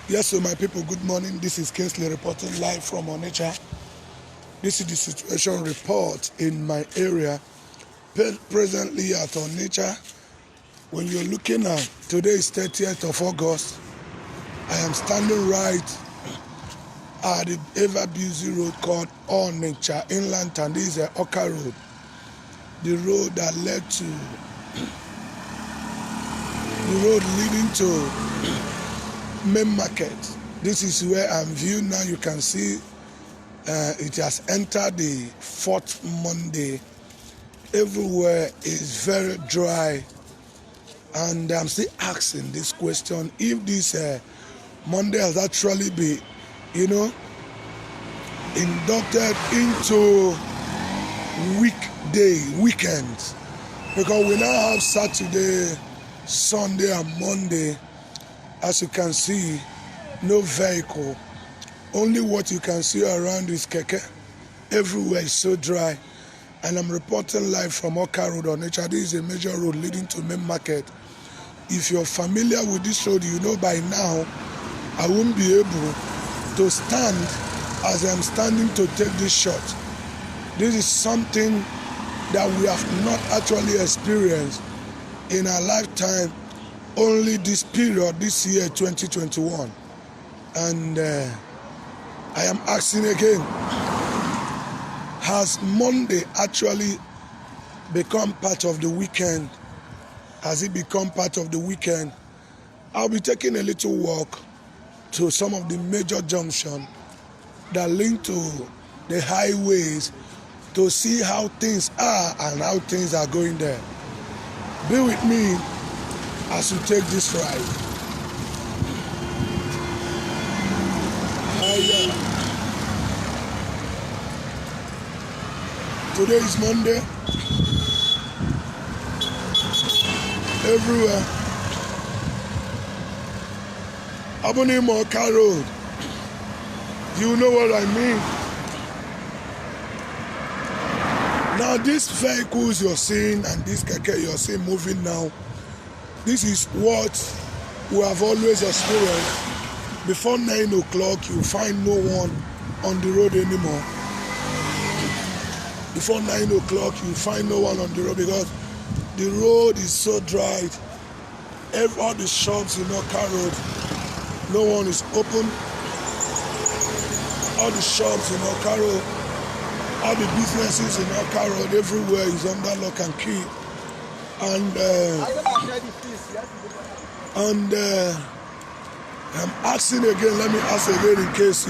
Yes, so my people, good morning. This is Kingsley reporting live from Onitsha. This is the situation report in my area. Presently at Onitsha, when you're looking at today is 30th of August, I am standing right at the ever busy road called Onitsha Inland Town. This is the Oka Road, the road that led to the road leading to main market. This is where I'm viewing now. You can see it has entered the fourth Monday. Everywhere is very dry, and I'm still asking this question: if this Monday has actually been, inducted into weekends, because we now have Saturday, Sunday, and Monday. As you can see, no vehicle. Only what you can see around is keke. Everywhere is so dry. And I'm reporting live from Oka Road on Onitsha. This is a major road leading to main market. If you're familiar with this road, you know by now I won't be able to stand as I'm standing to take this shot. This is something that we have not actually experienced in our lifetime, only this period, this year 2021. And I am asking again, has Monday actually become part of the weekend? Has it become part of the weekend? I'll be taking a little walk to some of the major junctions that link to the highways to see how things are and how things are going there. Be with me as we take this ride. Today is Monday. Everywhere. Oka Road. You know what I mean? Now these vehicles you're seeing and this keke you're seeing moving now, this is what we have always experienced. Before 9 o'clock, you find no one on the road anymore. Before 9 o'clock, you find no one on the road because the road is so dry. All the shops in Oka Road, no one is open. All the shops in Oka Road, all the businesses in Oka Road, everywhere is under lock and key. And I'm asking again, let me ask again in case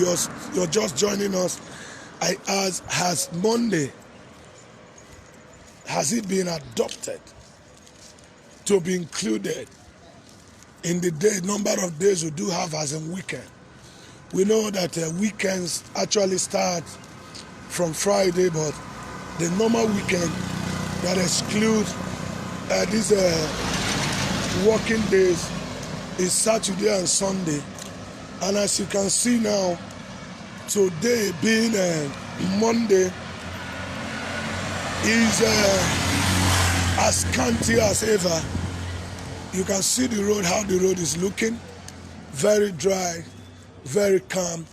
you're just joining us. I ask, has Monday, has it been adopted to be included in the number of days we do have as a weekend? We know that weekends actually start from Friday, but the normal weekend that excludes these working days is Saturday and Sunday. And as you can see now, today being Monday is as scanty as ever. You can see the road, how the road is looking. Very dry, very calm.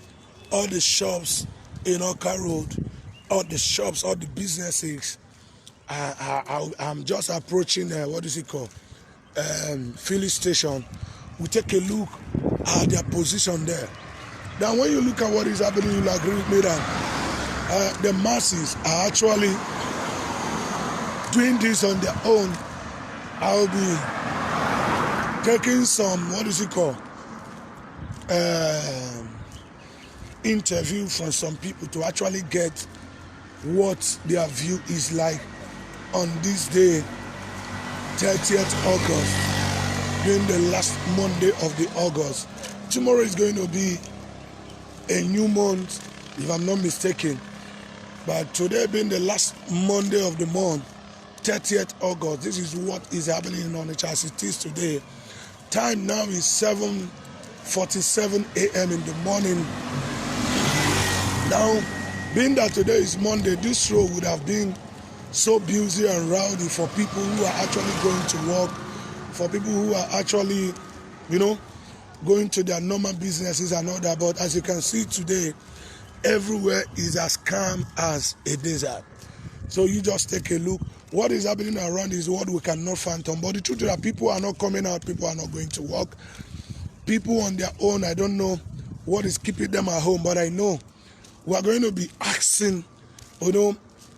All the shops in Oka Road, all the shops, all the businesses. I'm just approaching, what is it called? Filling station. We take a look at their position there. Now when you look at what is happening, you'll agree with me that the masses are actually doing this on their own. I'll be taking some, what is it called? Interview from some people to actually get what their view is like on this day, 30th August. During the last Monday of the August. Tomorrow is going to be a new month, if I'm not mistaken. But today being the last Monday of the month, 30th August, this is what is happening in Onitsha as it is today. Time now is 7:47 a.m. in the morning. Now, being that today is Monday, this road would have been so busy and rowdy for people who are actually going to work, for people who are actually, going to their normal businesses and all that. But as you can see today, everywhere is as calm as a desert. So you just take a look. What is happening around is what we cannot fathom. But the truth is that people are not coming out, people are not going to work. People on their own, I don't know what is keeping them at home, but I know we are going to be asking,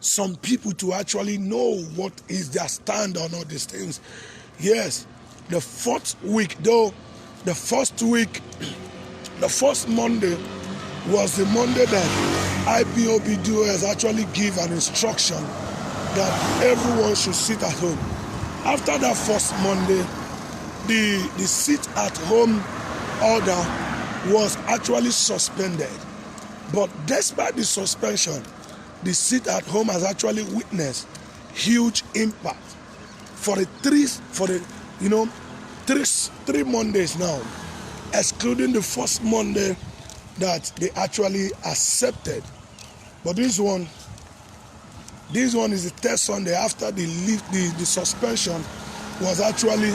some people to actually know what is their stand on all these things. Yes, the fourth week, though, the first Monday was the Monday that IPOB actually give an instruction that everyone should sit at home. After that first Monday, the sit at home order was actually suspended. But despite the suspension, the sit at home has actually witnessed huge impact for three Mondays now, excluding the first Monday that they actually accepted. But this one is the third Sunday after the suspension was actually,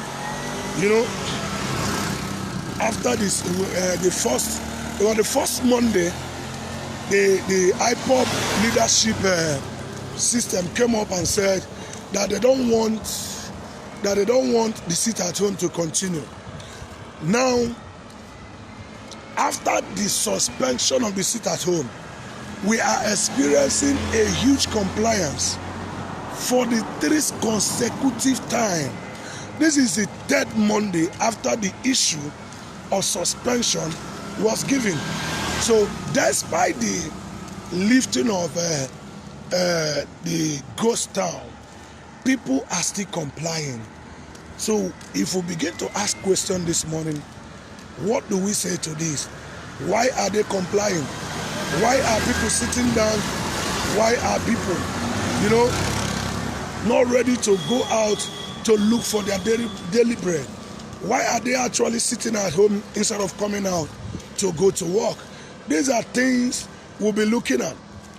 after this the first Monday, the IPOB leadership system came up and said that they don't want the sit at home to continue. Now, after the suspension of the sit at home, we are experiencing a huge compliance for the third consecutive time. This is the third Monday after the issue of suspension was given. So despite the lifting of the ghost town, people are still complying. So if we begin to ask questions this morning, what do we say to this? Why are they complying? Why are people sitting down? Why are people, not ready to go out to look for their daily bread? Why are they actually sitting at home instead of coming out to go to work? These are things we'll be looking at.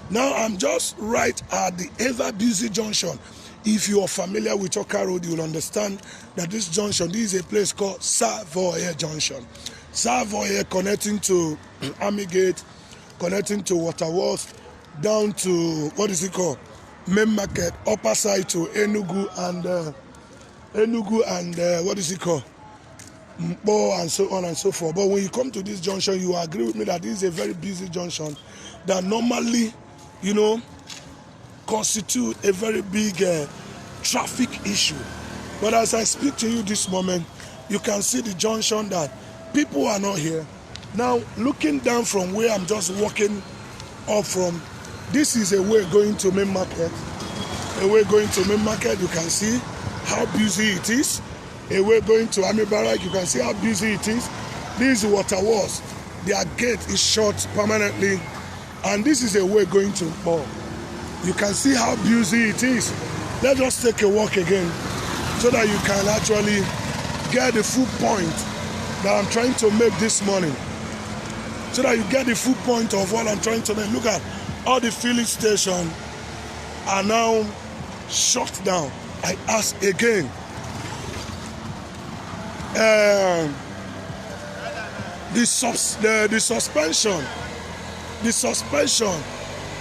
Now, I'm just right at the ever-busy junction. If you are familiar with Oka Road, you will understand that this is a place called Savoy Junction. Savoy connecting to Army Gate, connecting to Waterworks, down to, Main Market, upper side to Enugu and Mpo, and so on and so forth. But when you come to this junction, you agree with me that this is a very busy junction that normally, constitute a very big traffic issue. But as I speak to you this moment, you can see the junction that people are not here. Now, looking down from where I'm just walking up from, this is a way going to Main Market. A way going to Main Market, you can see how busy it is. A way going to Army Barrack, you can see how busy it is. This is Waterworks. Their gate is shut permanently. And this is a way going to Mpo. You can see how busy it is. Let's just take a walk again so that you can actually get the full point that I'm trying to make this morning. So that you get the full point of what I'm trying to make. Look at all the filling stations are now shut down. I ask again. The suspension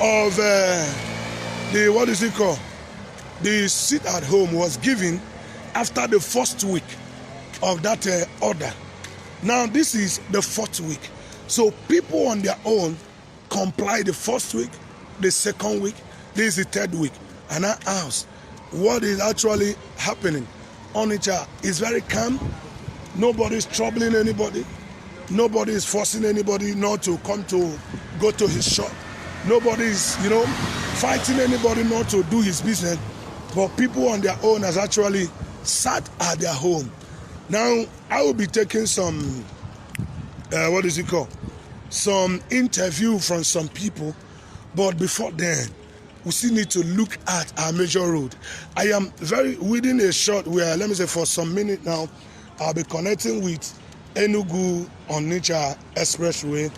of the sit at home was given after the first week of that order. Now this is the fourth week. So people on their own comply the first week, the second week, this is the third week. And I ask, what is actually happening? Onitsha is very calm. Nobody is troubling anybody. Nobody is forcing anybody not to go to his shop. Nobody is, fighting anybody not to do his business. But people on their own has actually sat at their home. Now, I will be taking some, some interview from some people. But before then, we still need to look at our major road. I am within a short where, let me say for some minutes now, I'll be connecting with Enugu-Onitsha Expressway.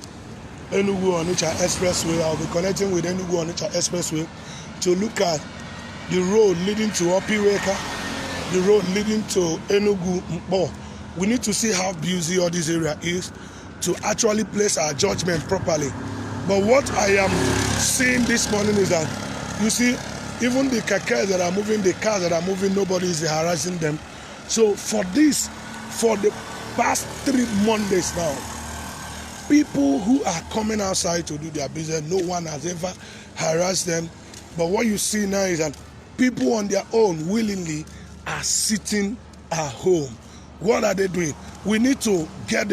Enugu-Onitsha Expressway. I'll be connecting with Enugu-Onitsha Expressway to look at the road leading to Opiweka, the road leading to Enugu-Mpo. we need to see how busy all this area is to actually place our judgment properly. But what I am seeing this morning is that, you see, even the kekes that are moving, the cars that are moving, nobody is harassing them. So for the past 3 Mondays now, people who are coming outside to do their business, no one has ever harassed them. But what you see now is that people on their own willingly are sitting at home. What are they doing? We need to get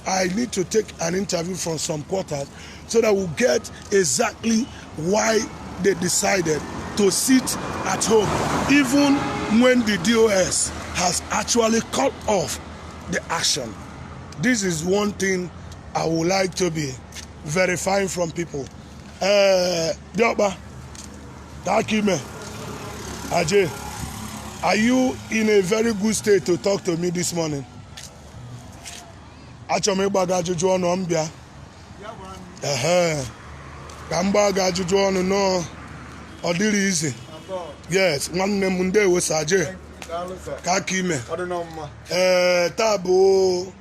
I need to take an interview from some quarters so that we'll get exactly why they decided to sit at home, even when the DOS has actually cut off the action. This is one thing I would like to be verifying from people. Dioba, Takime, Ajay, are you in a very good state to talk to me this morning? Achome gbaga ajụjụ ọnụ mbịa. Ka m gbaga ajụjụ ọnụ nọ ọ dịrị izi. Yes, nwanne m ndewo Ajay. Ka aka ime. Taa bụ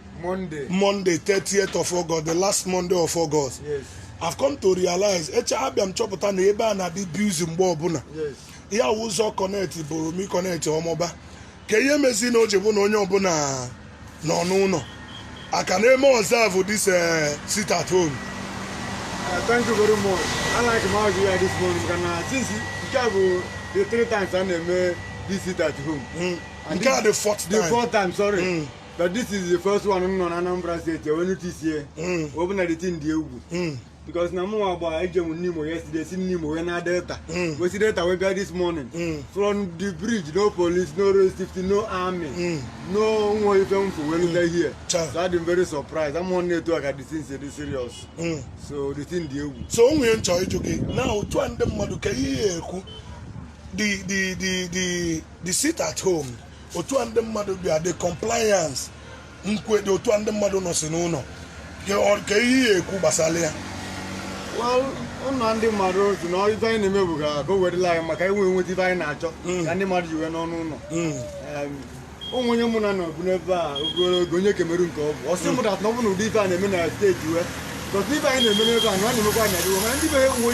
Monday 30th of August, the last Monday of August. Yes. I've come to realize abịa m chọpụta na ebe a na-adị busy mgbe ọbụla. Ihe ụzọ connect Boromi connect ọmọba. Ka ihe mezi na o ji bụ na onye ọbụla nọ n'ụlọ. I can even observe this sit at home. Thank you very much. I like Mazi here this morning. Since you have the 3 times I made this sit at home. And this the 4th time. The 4th time, sorry. But this is the first one on Anambra State. When it is here, open the thing the because Namu about Nimo yesterday, seen Nimo when I Delta. We see Delta we got this morning. From the bridge, no police, no road safety, no army, no one even for when they're here. So I've been very surprised. I'm on there to get the things this serious. So the thing the so we enjoy it now. To and them the sit at home. Or to and them the compliance. The to and them no sinono. Well, on Monday, Maro, to know if I never go with the line, Makai will with divine nacho, and the mother you went on. When you know, never go near Cameroon, or some of that no one will define a minute state you were. But if I never and one of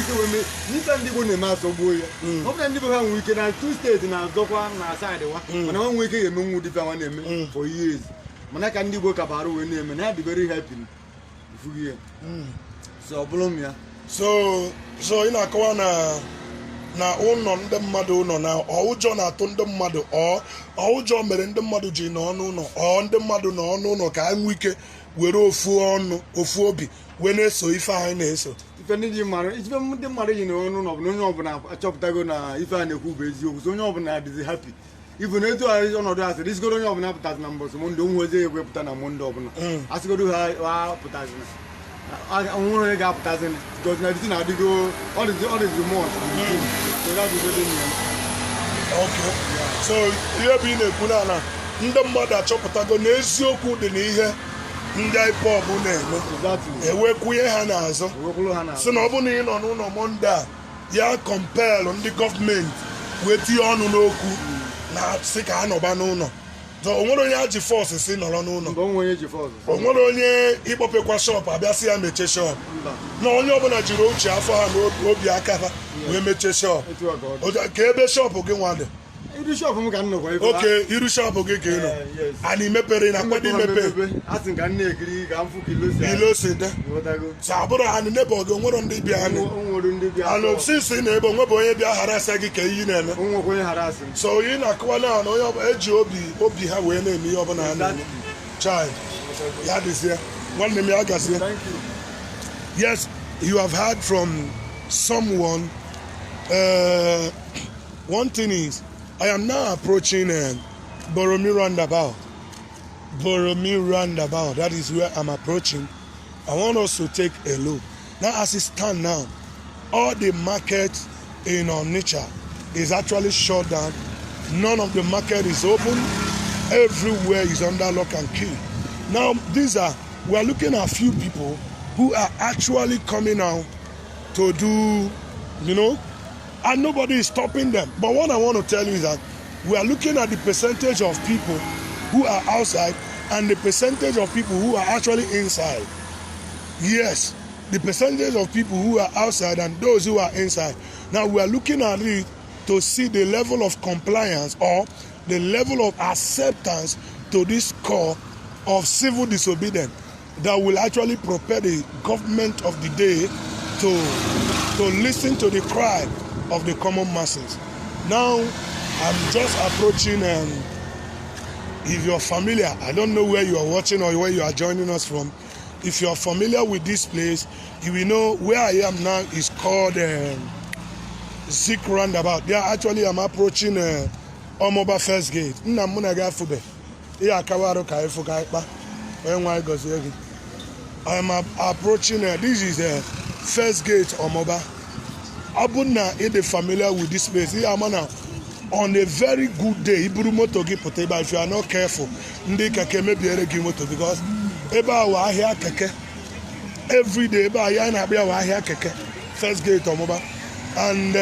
the neither mass of boy. Not any we can have 2 states in our Zoka and our side. When one week a moon would define for years. Manaka work about name and I'd be very happy. So, Bologna. So in a corner na ụnọ ndị mmadụ ụnọ na ọụjọ na-atụ ndị mmadụ ọụjọ mere ndị mmadụ ji n'ọnụ ụlọ ndị mmadụ n'ọnụ ụlọ ka anyị nwee ike were ofu obi wee na-eso ife anyị na-eso. Ife ndị mmadụ ndị mmadụ ji n'ọnụ ụlọ bụ na onye ọbụla achọpụtago na ife a na-ekwu bụ eziokwu, so onye ọbụla dịzi happy. Even etu ọnọdụ asị dịsigoro onye ọbụla pụtazi na mbọsị Monde onwezi ekwepụta na Monde ọbụla asịgodo ha pụtazi na I got because everything I go all is remote. So that is the okay. So here being a punana, ndị mmadụ achọpụtago n'eziokwu dị n'ihe ndị IPOB na-eme. Ewekwunye ha n'azụ. So na ọ bụ na ị nọ n'ụlọ Monde a ya compel ndị gọọmenti wee tinye ọnụ n'okwu na sị ka ha nọba n'ụlọ. So onwere onye aji force si nọrọ n'ụlọ. Onwere onye ikpopekwa shop abịa si ya mechie shop. Na onye ọbụla jiri uche afọ ha na obi aka ha wee mechie shop. Ka ebe shop gị nwa dị. Iru shop m ka nnọkwa ebe. Okay, iru shop gị ka ị nọ. Ani mepere na kwadi mepe. Asị ka nne ekiri ka mfu kilo si de. So abụrụ ani nebo gị onwere ndị bịa ani. Onwere ndị bịa. Ano since na ebe onwebe onye bịa harasa gị ka iyi na-eme. Onwekwa onye harasa. So ị na-akọwa na onye ọbụla eji obi ha wee na-eme ihe ọbụla ha na-eme. Child, ya dịzie. Nwanne m ya gazie. Thank you. Yes, you have heard from someone. One thing is, I am now approaching Boromi roundabout. That is where I'm approaching. I want us to take a look. Now, as it stands now, all the market in Onitsha is actually shut down. None of the market is open. Everywhere is under lock and key. Now, we are looking at a few people who are actually coming out to do, and nobody is stopping them. But what I want to tell you is that we are looking at the percentage of people who are outside and the percentage of people who are actually inside. Yes, the percentage of people who are outside and those who are inside. Now we are looking at it to see the level of compliance or the level of acceptance to this call of civil disobedience that will actually prepare the government of the day to listen to the cry of the common masses. Now I'm just approaching, if you're familiar, I don't know where you are watching or where you are joining us from. If you're familiar with this place, you will know where I am now is called Zik Roundabout. There actually I'm approaching Omoba First Gate. I am approaching, this is First Gate Omoba. Abuna is familiar with this place. On a very good day, if you are not careful, because every day First Gate Omoba, and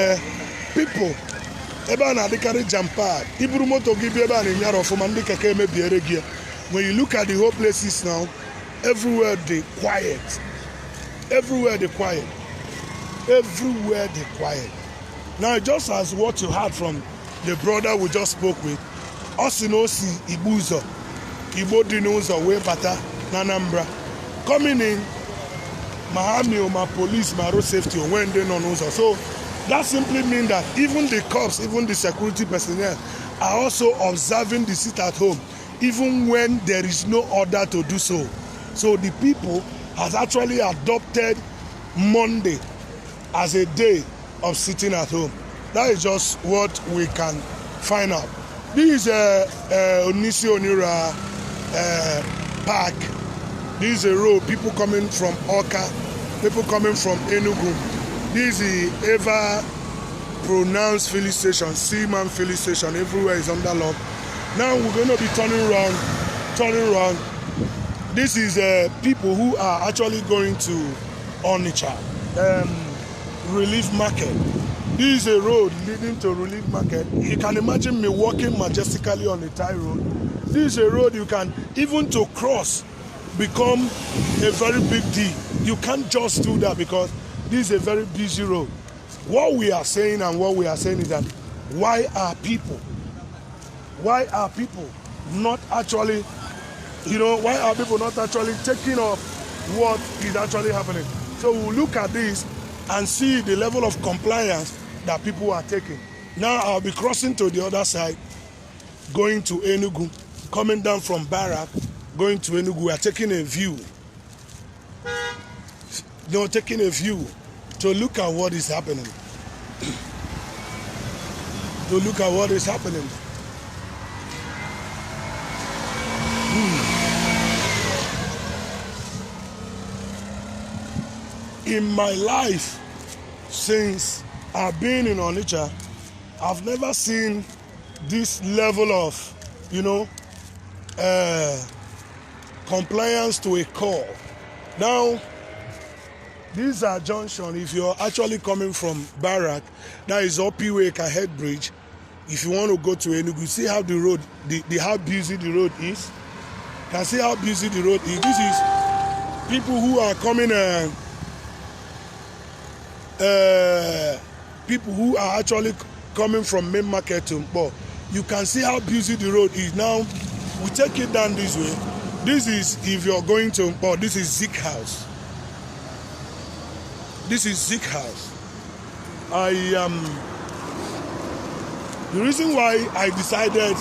people when you look at the whole places now, everywhere they quiet. Now, just as what you heard from the brother we just spoke with, Osinosi Ibuzo, Ibo Dinozo, way better, Anambra, coming in, Mahami, my police, my road safety, when they know. So that simply means that even the cops, even the security personnel are also observing the sit at home, even when there is no order to do so. So the people has actually adopted Monday as a day of sitting at home. That is just what we can find out. This is Onisi Onira Park. This is a road, people coming from Oka, people coming from Enugu. This is the ever pronounced filling station, Seaman filling station, everywhere is under lock. Now we're going to be turning around. This is people who are actually going to Onitsha, Relief Market. This is a road leading to Relief Market. You can imagine me walking majestically on the Thai road. This is a road you can, even to cross, become a very big deal. You can't just do that because this is a very busy road. What we are saying is that why are people not actually, why are people not actually taking up what is actually happening? So we'll look at this and see the level of compliance that people are taking. Now I'll be crossing to the other side, going to Enugu, coming down from Barak, going to Enugu. We are taking a view. Taking a view to look at what is happening. In my life, since I've been in Onitsha, I've never seen this level of, compliance to a call. Now, these are junction. If you're actually coming from Barak, that is Opiwe Kahed Bridge. If you want to go to Enugu, see how the road, how busy the road is. You can see how busy the road is. This is people who are coming. People who are actually coming from main market to Mpo. You can see how busy the road is. Now, we take it down this way. This is, if you're going to Mpo, this is Zik House. This is Zik House. The reason why I decided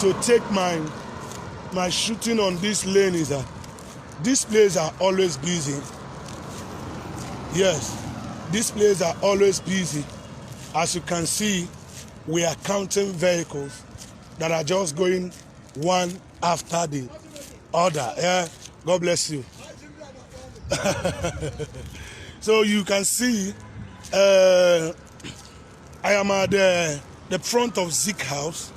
to take my shooting on this lane is that these places are always busy. Yes. These places are always busy. As you can see, we are counting vehicles that are just going one after the other. Yeah, God bless you. So you can see, I am at the front of Zik House.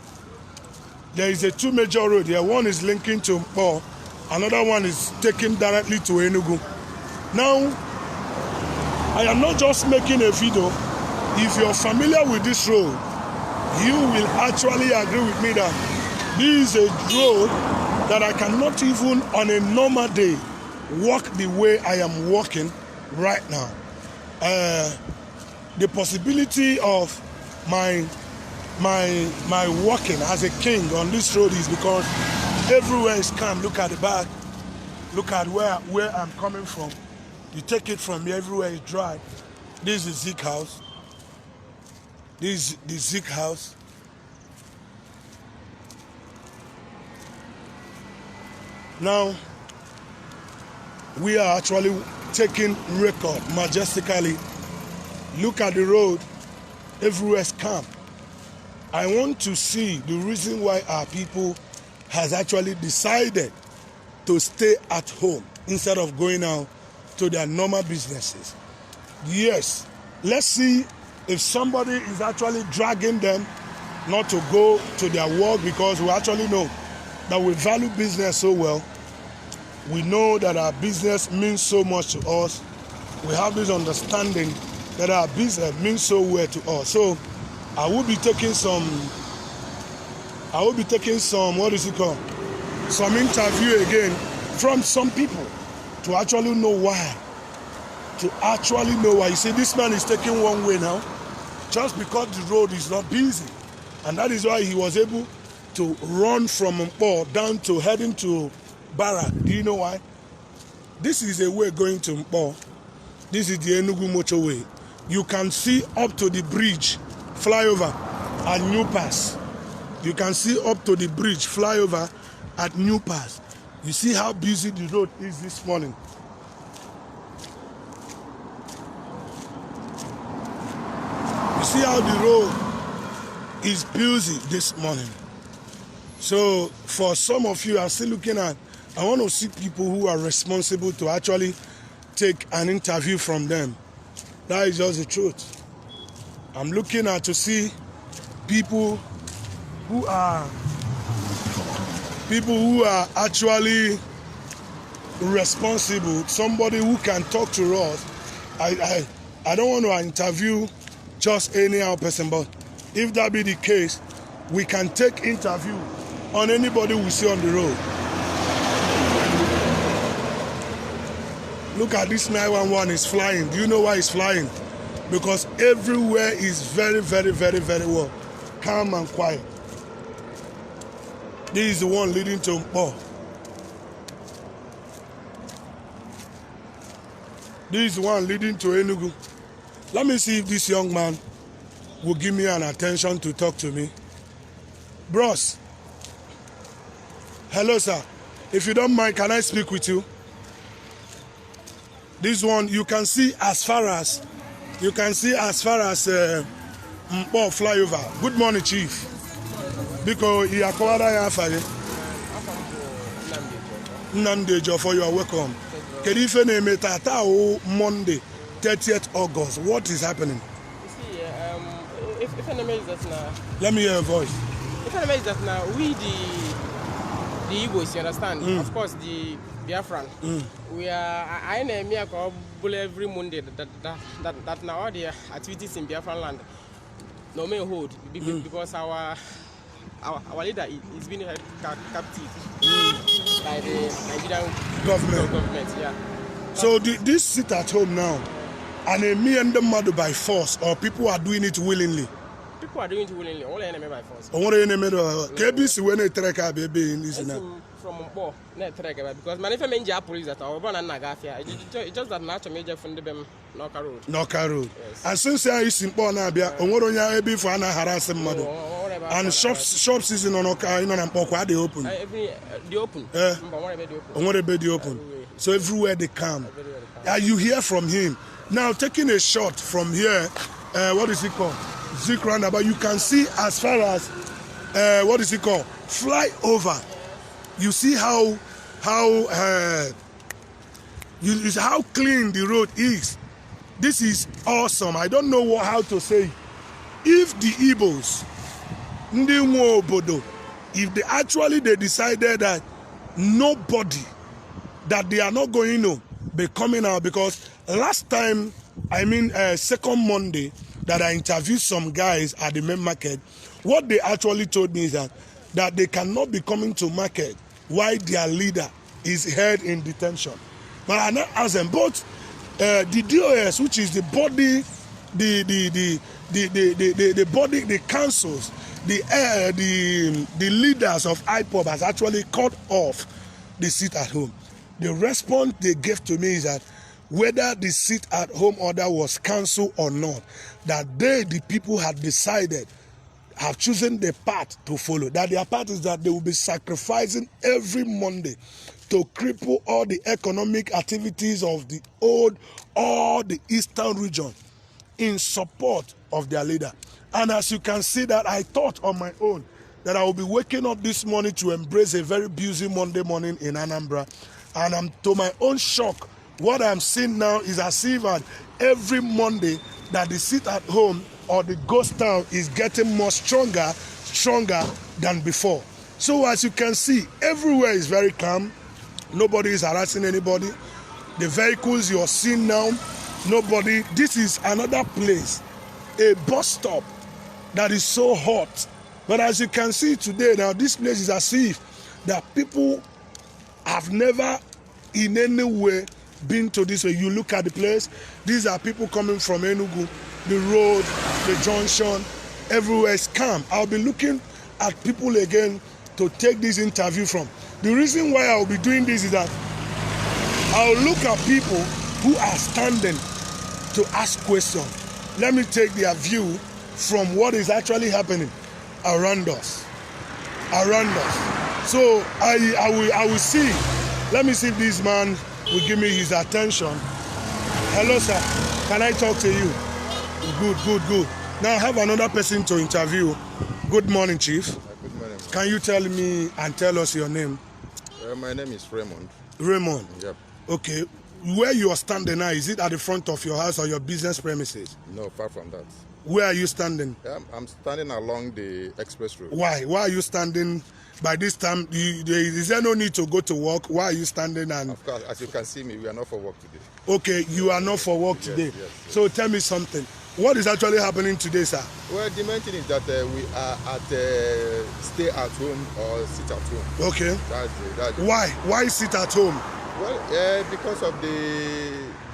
There is a two major road here. One is linking to Mpo, another one is taking directly to Enugu. Now, I am not just making a video. If you're familiar with this road, you will actually agree with me that this is a road that I cannot even on a normal day walk the way I am walking right now. The possibility of my walking as a king on this road is because everywhere is calm. Look at the back. Look at where I'm coming from. You take it from here, everywhere is dry. This is the Zik house. This is the Zik house. Now, we are actually taking record majestically. Look at the road. Everywhere is calm. I want to see the reason why our people has actually decided to stay at home instead of going out to their normal businesses. Yes, let's see if somebody is actually dragging them not to go to their work, because we actually know that we value business so well. We know that our business means so much to us. We have this understanding that our business means so well to us. So I will be taking some, what is it called? Some interview again from some people to actually know why. You see, this man is taking one way now just because the road is not busy. And that is why he was able to run from Mpo down to heading to Barra. Do you know why? This is a way going to Mpo. This is the Enugu motorway. You can see up to the bridge, flyover at New Pass. You can see up to the bridge, flyover at New Pass. You see how busy the road is this morning. You see how the road is busy this morning. So for some of you, I'm still looking at, I want to see people who are responsible to actually take an interview from them. That is just the truth. I'm looking at to see people who are actually responsible, somebody who can talk to us. I don't want to interview just any other person, but if that be the case, we can take interview on anybody we see on the road. Look at this 911 is flying. Do you know why it's flying? Because everywhere is very, very, very, very well calm and quiet. This is the one leading to Mpo. This is the one leading to Enugu. Let me see if this young man will give me an attention to talk to me. Bros. Hello, sir. If you don't mind, can I speak with you? This one, you can see as far as Mpo flyover. Good morning, Chief. Because you are Nnamdi Kanu, you are welcome. Monday, 30th August. What is happening? You see, if an is that now. Let me hear your voice. If an is that now, we the Igbos, you understand? Of course, the Biafran. We are. I know me every Monday that now all the activities in Biafran land no may hold because our leader is being held captive by the Nigerian government. Yeah. So this sit at home now, and me and the mother by force, or people are doing it willingly. People are doing it willingly. All enemy by force. KBC when they track a baby in this now. From Mpo, not track because many major police that are born and Nagafia. It's just that natural major from the Noka Road. Noka Road. Yes. And since I is in Ponabia, Omoronya Ebi for an harassing mother. And shop season on Oka in Mpo, they open. They open. They open. So everywhere they come. You hear from him. Now taking a shot from here, what is it called? Zik roundabout. You can see as far as what is it called? Flyover. You see how clean the road is. This is awesome. I don't know how to say. If the Igbos, if they decided that nobody, that they are not going to be coming out, because last time, second Monday, that I interviewed some guys at the main market, what they actually told me is that they cannot be coming to market why their leader is held in detention. But I now ask them, both the DOS, which is the body, the body, the councils, the leaders of IPOB has actually cut off the sit at home. The response they gave to me is that whether the sit at home order was cancelled or not, that they, the people, had decided, have chosen the path to follow. That their path is that they will be sacrificing every Monday to cripple all the economic activities of the the eastern region in support of their leader. And as you can see, that I thought on my own that I will be waking up this morning to embrace a very busy Monday morning in Anambra. And I'm, to my own shock, what I'm seeing now is as if every Monday that the sit at home or the ghost town is getting more stronger than before. So as you can see, everywhere is very calm. Nobody is harassing anybody. The vehicles you're seeing now, nobody. This is another place, a bus stop that is so hot. But as you can see today, now this place is as if that people have never in any way been to this way. You look at the place, these are people coming from Enugu, the road, the junction, everywhere is calm. I'll be looking at people again to take this interview from. The reason why I'll be doing this is that I'll look at people who are standing to ask questions. Let me take their view from what is actually happening around us. So I will see. Let me see if this man will give me his attention. Hello, sir. Can I talk to you? Good. Now I have another person to interview. Good morning, Chief. Good morning. Can you tell me and tell us your name? My name is Raymond. Raymond? Yep. Okay. Where you are standing now, is it at the front of your house or your business premises? No, far from that. Where are you standing? I'm standing along the express road. Why? Why are you standing? By this time, is there no need to go to work? Why are you standing? And of course, as you can see me, we are not for work today. Okay, you are not for work today. Yes. So tell me something. What is actually happening today, sir? Well, the main thing is that we are at stay at home or sit at home. Okay. That's Why? Why sit at home? Well, because of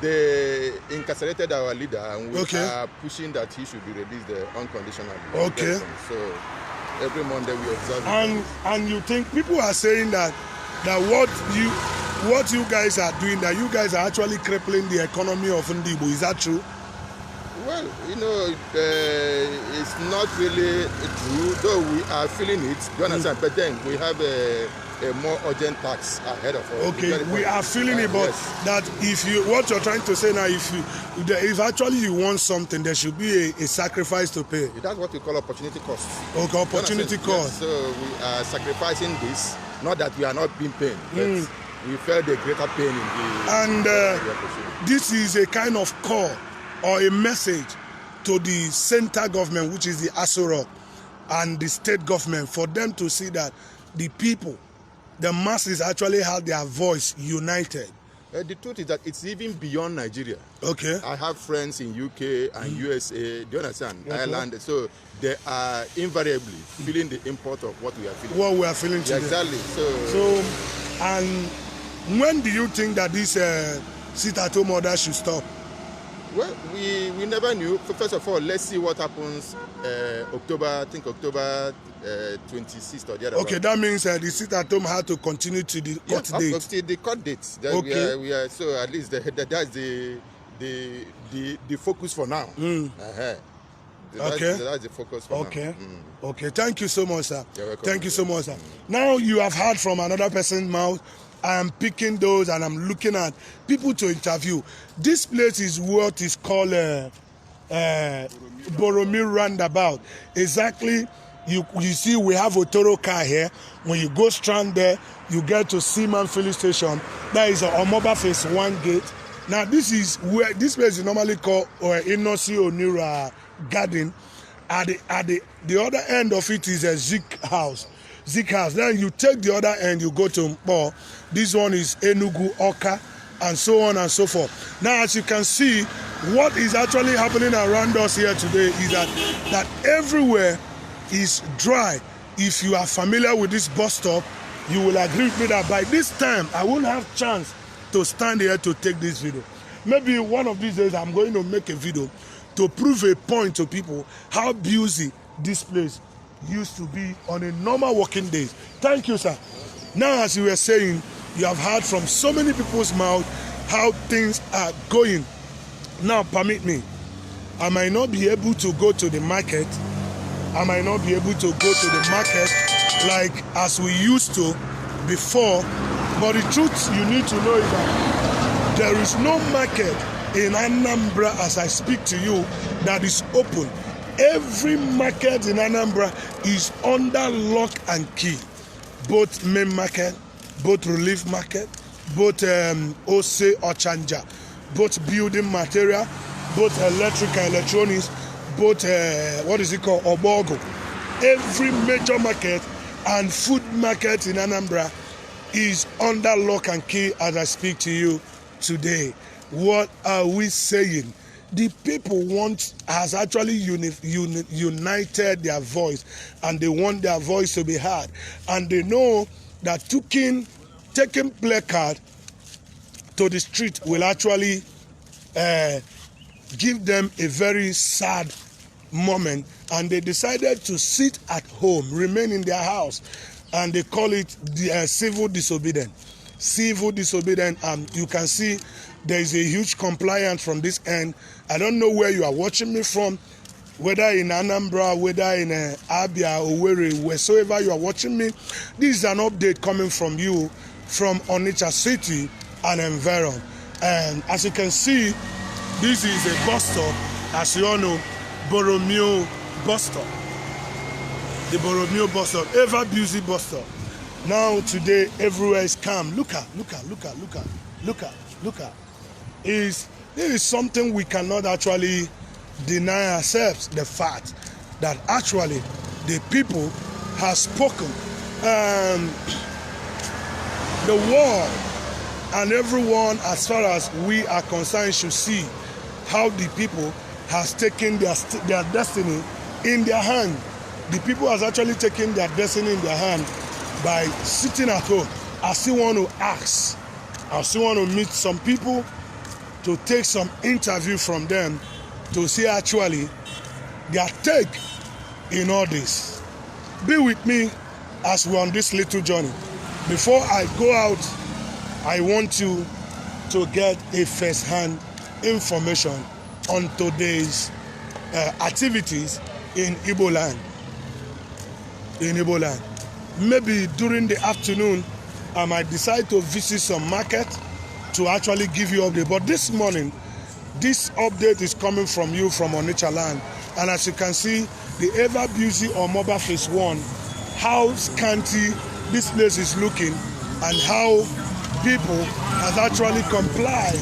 they incarcerated our leader, and we are pushing that he should be released unconditionally. Okay. So every Monday we observe. And you think people are saying that what you guys are doing, that you guys are actually crippling the economy of Ndibo. Is that true? Well, it's not really true, though we are feeling it. Do you understand? But then we have a more urgent task ahead of us. Okay, we are feeling it, but yes. That what you're trying to say now, if actually you want something, there should be a sacrifice to pay. That's what we call opportunity cost. Okay, opportunity cost. Yes, so we are sacrificing this, not that we are not being paid, but we felt the greater pain in the. And this is a kind of call or a message to the center government, which is the Aso Rock, and the state government, for them to see that the people, the masses, actually have their voice united. The truth is that it's even beyond Nigeria. Okay. I have friends in UK and USA, do you understand? Okay. Ireland, so they are invariably feeling the import of what we are feeling. What we are feeling today. Exactly. So, and when do you think that this sit-at-home order should stop? Well, we never knew. First of all, let's see what happens October 26th or the other. Okay, that means the sit-at-home had to continue to the court date. Up to the court date. Okay. We are so at least that's the focus for now. Okay. That's the focus for now. Okay. Thank you so much, sir. You're welcome. Thank you so much, sir. Now you have heard from another person's mouth. I am picking those and I'm looking at people to interview. This place is what is called Boromir Roundabout. Exactly, you see we have a Toro car here. When you go strand there, you get to Seaman Filling Station. That is Omoba Phase 1 gate. Now this is where this place is normally called Inosi Onira Garden. At the other end of it is a Zik house. Then you take the other end, you go to Mpo. This one is Enugu, Oka, and so on and so forth. Now, as you can see, what is actually happening around us here today is that everywhere is dry. If you are familiar with this bus stop, you will agree with me that by this time, I won't have chance to stand here to take this video. Maybe one of these days, I'm going to make a video to prove a point to people how busy this place used to be on a normal working day. Thank you, sir. Now, as you were saying, you have heard from so many people's mouth how things are going. Now, permit me. I might not be able to go to the market. I might not be able to go to the market like as we used to before. But the truth you need to know is that there is no market in Anambra as I speak to you that is open. Every market in Anambra is under lock and key. Both main market, both relief market, both Ose or Chanja, both building material, both electronics, both Obogo. Every major market and food market in Anambra is under lock and key as I speak to you today. What are we saying? The people has actually united their voice, and they want their voice to be heard. And they know that taking placard to the street will actually give them a very sad moment. And they decided to sit at home, remain in their house, and they call it the civil disobedience. Civil disobedience, and you can see there is a huge compliance from this end. I don't know where you are watching me from, whether in Anambra, whether in Abia, Owerri, wheresoever you are watching me. This is an update coming from you from Onitsha City and environ. And as you can see, this is a bus stop, as you all know, Boromeo bus stop. The Boromeo bus stop, ever busy bus stop. Now today everywhere is calm. Look at. This is something we cannot actually deny ourselves, the fact that actually the people have spoken. The world and everyone, as far as we are concerned, should see how the people has taken their destiny in their hand. The people has actually taken their destiny in their hand by sitting at home. I still want to ask, I still want to meet some people to take some interview from them to see actually their take in all this. Be with me as we're on this little journey. Before I go out, I want you to get a first-hand information on today's activities in Igbo land. Maybe during the afternoon, I might decide to visit some market to actually give you update. But this morning, this update is coming from you from Onitsha land. And as you can see, the ever busy Omoba phase 1, how scanty this place is looking, and how people have actually complied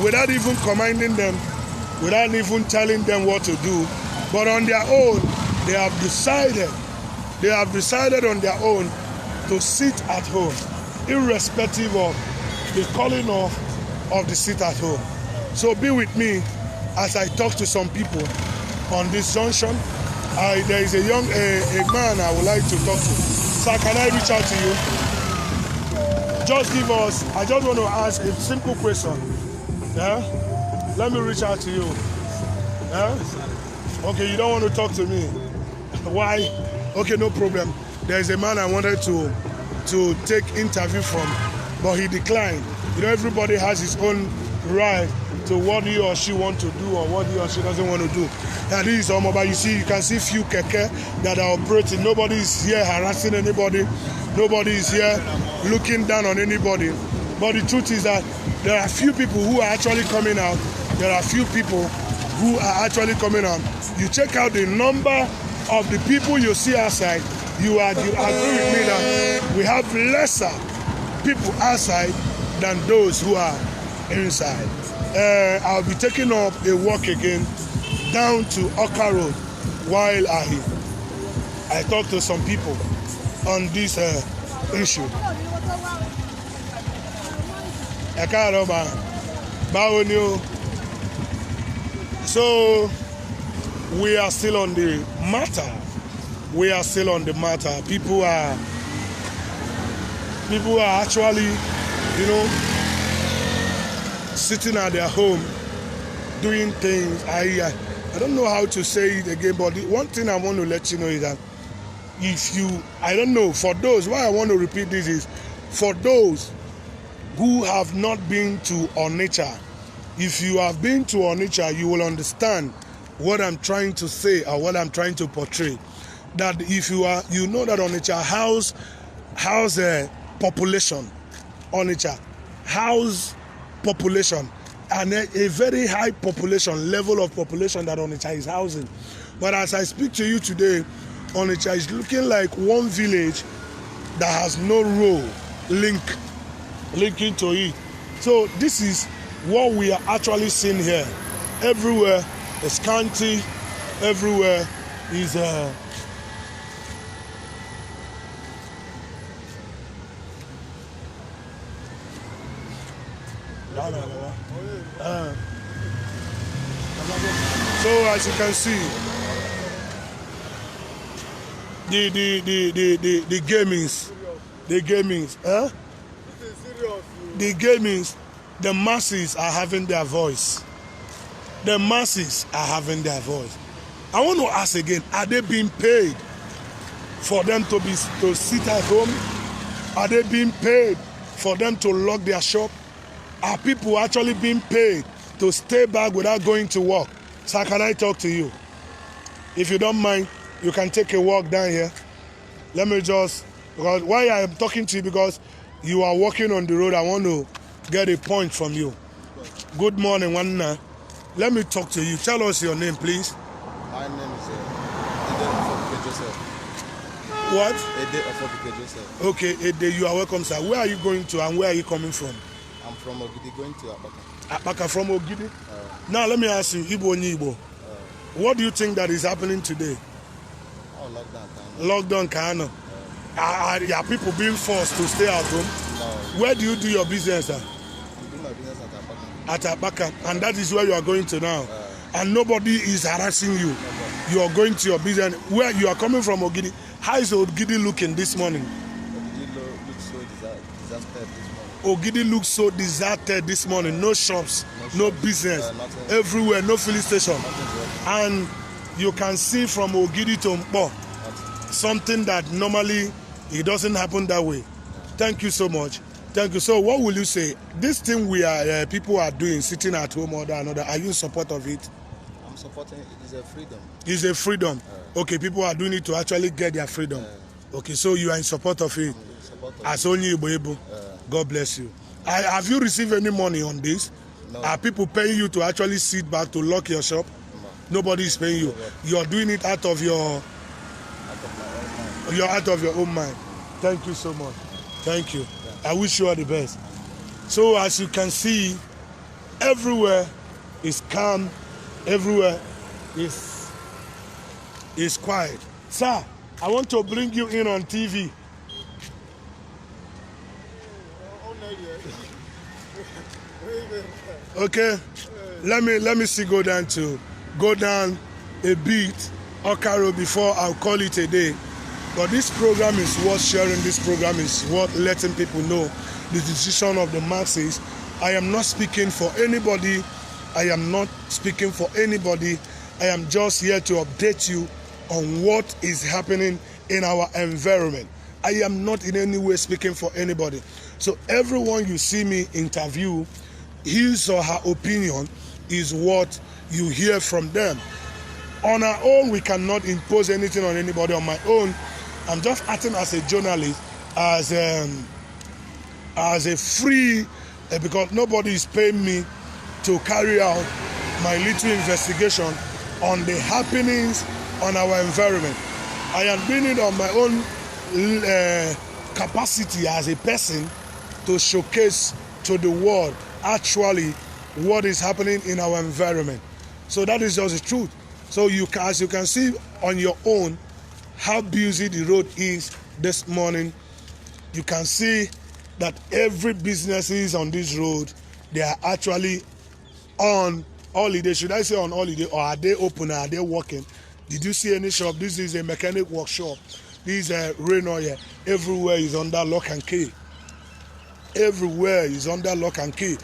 without even commanding them, without even telling them what to do. But on their own, they have decided on their own to sit at home, irrespective of the calling of the sit at home. So be with me as I talk to some people on this junction. There is a man I would like to talk to. Sir, can I reach out to you? Just give us, I just want to ask a simple question. Yeah? Let me reach out to you. Yeah? Okay, you don't want to talk to me. Why? Okay, no problem. There is a man I wanted to take interview from, but he declined. You know, everybody has his own right to what he or she want to do or what he or she doesn't want to do. And this is Omoba. You see, you can see few keke that are operating. Nobody is here harassing anybody. Nobody is here looking down on anybody. But the truth is that there are few people who are actually coming out. There are few people who are actually coming out. You check out the number of the people you see outside, you agree with me that we have lesser people outside than those who are inside. I'll be taking up a walk again down to Oka Road while I talk to some people on this issue. So we are still on the matter. People are People are actually, you know, sitting at their home doing things. I don't know how to say it again, but the one thing I want to let you know is that if you, I don't know, for those, why I want to repeat this is, for those who have not been to Onitsha, if you have been to Onitsha, you will understand what I'm trying to say or what I'm trying to portray. That if you are, you know that Onitsha house a population, Onitsha house population, and a very high population, level of population that Onitsha is housing. But as I speak to you today, Onitsha is looking like one village that has no road linking to it. So this is what we are actually seeing here. Everywhere is scanty, everywhere is so as you can see, the gamings, the masses are having their voice. The masses are having their voice. I want to ask again, are they being paid for them to sit at home? Are they being paid for them to lock their shop? Are people actually being paid to stay back without going to work? Sir, can I talk to you? If you don't mind, you can take a walk down here. Let me just, because why I am talking to you, because you are walking on the road, I want to get a point from you. Good morning, Wanna. Let me talk to you. Tell us your name, please. My name is Ede Joseph. What? Ede Joseph. Okay, Ede, you are welcome, sir. Where are you going to and where are you coming from? I'm from Ogidi, going to Apaka. Apaka from Ogidi? Now let me ask you, Igbo Igbo. What do you think that is happening today? Oh, lockdown. Lockdown, Kano. Are people being forced to stay at home? No. Where do you do your business, sir? I do my business At Apaka. And that is where you are going to now. And nobody is harassing you. You are going to your business. Where you are coming from, Ogidi. How is Ogidi looking this morning? Ogidi looks so Ogidi looks so deserted deserted this morning. this morning. No shops, no business, everywhere, no filling station. And you can see from Ogidi to Mpo, something that normally it doesn't happen that way. Thank you so much. Thank you. So what will you say? This thing we are people are doing, sitting at home or another, are you in support of it? I'm supporting it. It's a freedom. It's a freedom. Okay, people are doing it to actually get their freedom. Okay, so you are in support of it. As only able. God bless you. Have you received any money on this? No. Are people paying you to actually sit back to lock your shop? No. Nobody is paying you. You're doing it out of your own mind. Thank you so much. Thank you. I wish you all the best. So as you can see, everywhere is calm. Everywhere is quiet. Sir, I want to bring you in on TV. Okay, let me see go down a bit Okaro before I'll call it a day. But this program is worth sharing. This program is worth letting people know the decision of the masses. I am not speaking for anybody. I am not speaking for anybody. I am just here to update you on what is happening in our environment. I am not in any way speaking for anybody. So everyone you see me interview, his or her opinion is what you hear from them. On our own, we cannot impose anything on anybody. On my own, I'm just acting as a journalist, as a free, because nobody is paying me to carry out my little investigation on the happenings on our environment. I am doing it on my own capacity as a person to showcase to the world actually what is happening in our environment. So that is just the truth. So as you can see on your own how busy the road is this morning. You can see that every business is on this road. They are actually on holiday. Should I say on holiday, or are they open? Are they working? Did you see any shop? This is a mechanic workshop. This is a rain oil. Everywhere is under lock and key. Everywhere is under lock and key.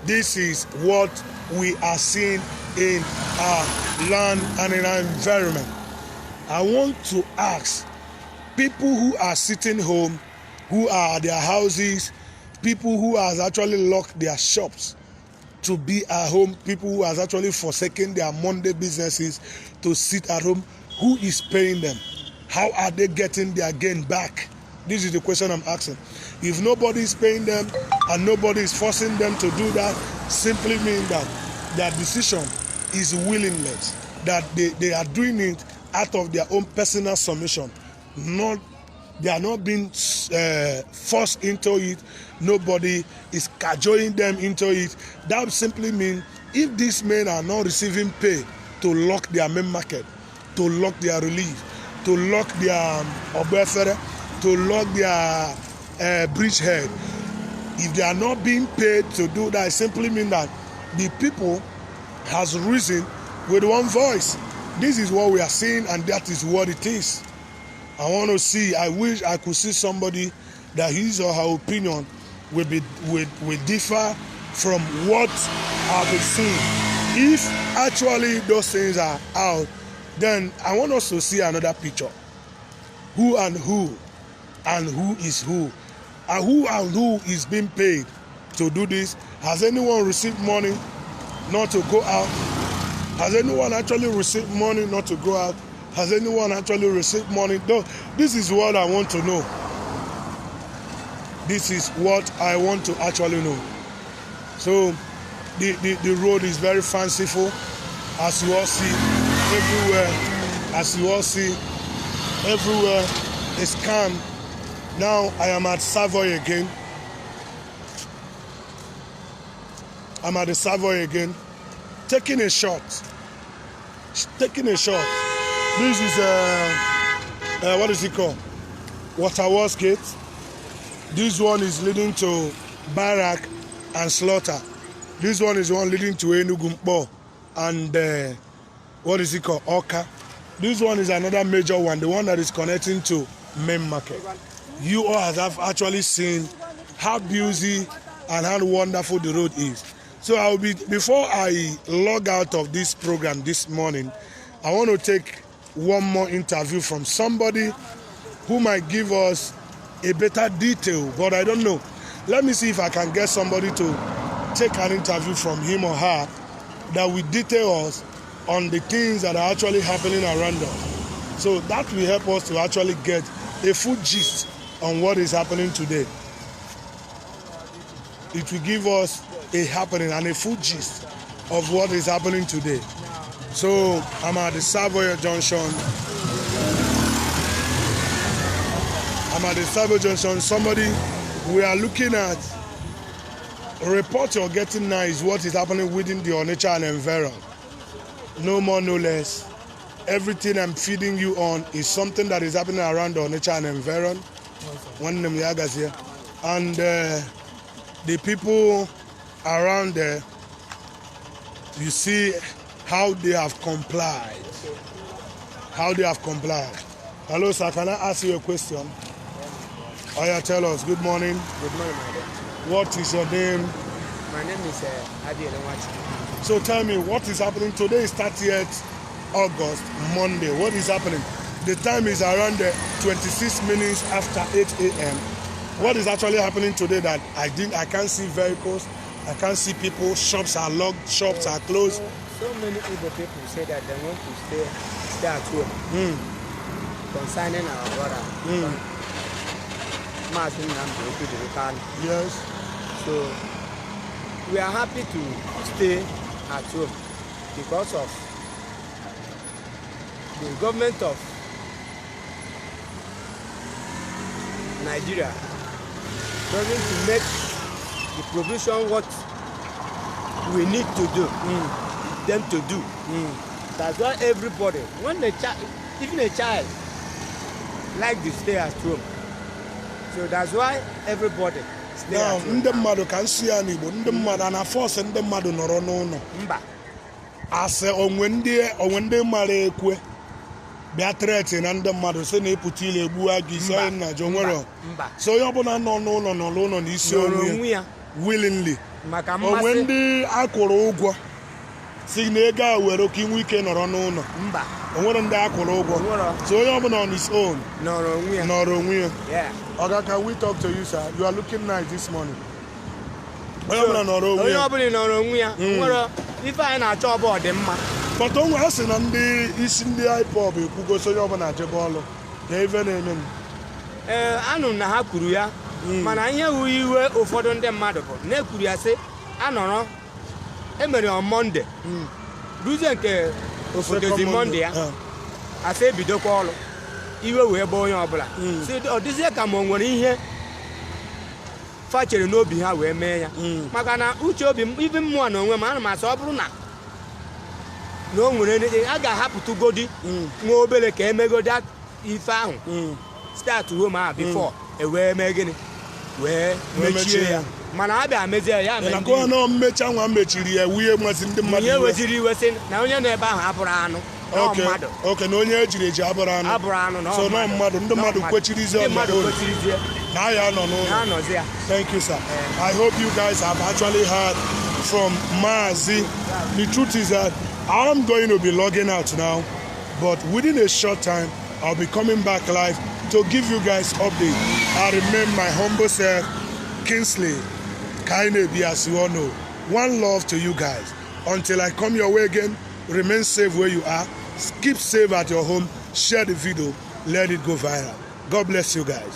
This is what we are seeing in our land and in our environment. I want to ask people who are sitting home, who are at their houses, people who has actually locked their shops to be at home, people who has actually forsaken their Monday businesses to sit at home, who is paying them? How are they getting their gain back? This is the question I'm asking. If nobody is paying them and nobody is forcing them to do that, simply means that their decision is willingness, that they are doing it out of their own personal submission. They are not being forced into it. Nobody is cajoling them into it. That simply means if these men are not receiving pay to lock their main market, to lock their relief, to lock their obefere, to lock their bridgehead, if they are not being paid to do that, it simply means that the people has risen with one voice. This is what we are seeing, and that is what it is. I want to see, I wish I could see somebody that his or her opinion will differ from what I've been seeing. If actually those things are out, then I want us to see another picture. Who and who is who. And who is being paid to do this. Has anyone received money not to go out? Has anyone actually received money not to go out? Has anyone actually received money? No, this is what I want to know. This is what I want to actually know. So the road is very fanciful, as you all see everywhere. As you all see everywhere is calm. Now I am at Savoy again. I'm at the Savoy again, taking a shot. This is what is it called? Waterworks Gate. This one is leading to Barrack and Slaughter. This one is one leading to Enugumpo and what is it called? Oka. This one is another major one, the one that is connecting to Main Market. You all have actually seen how busy and how wonderful the road is. So before I log out of this program this morning, I want to take one more interview from somebody who might give us a better detail, but I don't know. Let me see if I can get somebody to take an interview from him or her that will detail us on the things that are actually happening around us. So that will help us to actually get a full gist on what is happening today. It will give us a happening and a full gist of what is happening today. So I'm at the Savoy Junction. Somebody, we are looking at a report you're getting now is what is happening within the Onitsha and environment. No more, no less. Everything I'm feeding you on is something that is happening around the Onitsha and environment. And the people around there, you see how they have complied. Hello, sir, can I ask you a question? Oh yeah, tell us. Good morning. Good morning, madam. What is your name? My name is Adi Elewati. So tell me, what is happening? Today is 30th August, Monday. What is happening? The time is around 26 minutes after 8 a.m. What is actually happening today that I can't see vehicles, I can't see people, shops are locked, shops are closed. So many Igbo people say that they want to stay at home. Concerning our brother, Mazi Nnamdi Kanu. Yes. So we are happy to stay at home because of the government of Nigeria trying to make the provision what we need to do, them to do. That's why everybody, when a child, even a child, like to stay at home. So that's why everybody stay now, at home. Ndị mmadụ can see any, but ndị mmadụ ana force ndị mmadụ nọrọ n'ụlọ. Mba. Ase onwe ndị mara ekwe. bịa treti na ndị mmadụ sị na ịpụta ile egbuwa gị isi onye nna jọ nwere so onye ọbụla nọ n'ụlọ nọrọ ụlọ n'isi onwe ya willingly onwe ndị akwụrụ ụgwọ si na ego a were ka inwe ike nọrọ n'ụlọ onwere ndị akwụrụ ụgwọ so onye ọbụla on his own nọrọ onwe ya Oga, can we talk to you, sir? You are looking nice this morning. Onye ọbụla nọrọ onwe ya nwere ife anyị na-achọ ọbụ ọdịmma but onwe ha sị na ndị isi ndị IPOB ekwugosi onye ọbụla ajebe ọlụ na ebe na-eme anụ na ha kwuru ya mana ihe wu iwe ụfọdụ ndị mmadụ bụ na-ekwuru ya sị anọrọ emere on Monday ruzie nke ofodezi Monday ya asị ebidokwa ọlụ iwe wee bụ onye ọbụla si ọ dịzie ka ma o nwere ihe fachere n'obi ha wee mee ya maka na uche obi ibe mmụọ na onwe m ana m asị ọ bụrụ na o nwere a ga-ahapụtụgodi nwa obere ka emegodi ife ahụ start home ahụ before wee mee gịnị wee mechie ya mana a bịa mezie ya mere na mmecha nwa mechiri ya wuye masị ndị mmadụ ihe weziri iwe sị na onye nọ ebe ahụ abụrụ anụ mmadụ oke na onye ejiri eji abụrụ anụ so na mmadụ ndị mmadụ kwechirizie na ya nọ n'ụlọ. Thank you, sir. I hope you guys have actually heard from Mazi. The truth is that I'm going to be logging out now, but within a short time I'll be coming back live to give you guys update. I remain my humble self, Kingsley Kainebi, as you all know. One love to you guys. Until I come your way again, remain safe where you are. Keep safe at your home. Share the video. Let it go viral. God bless you guys.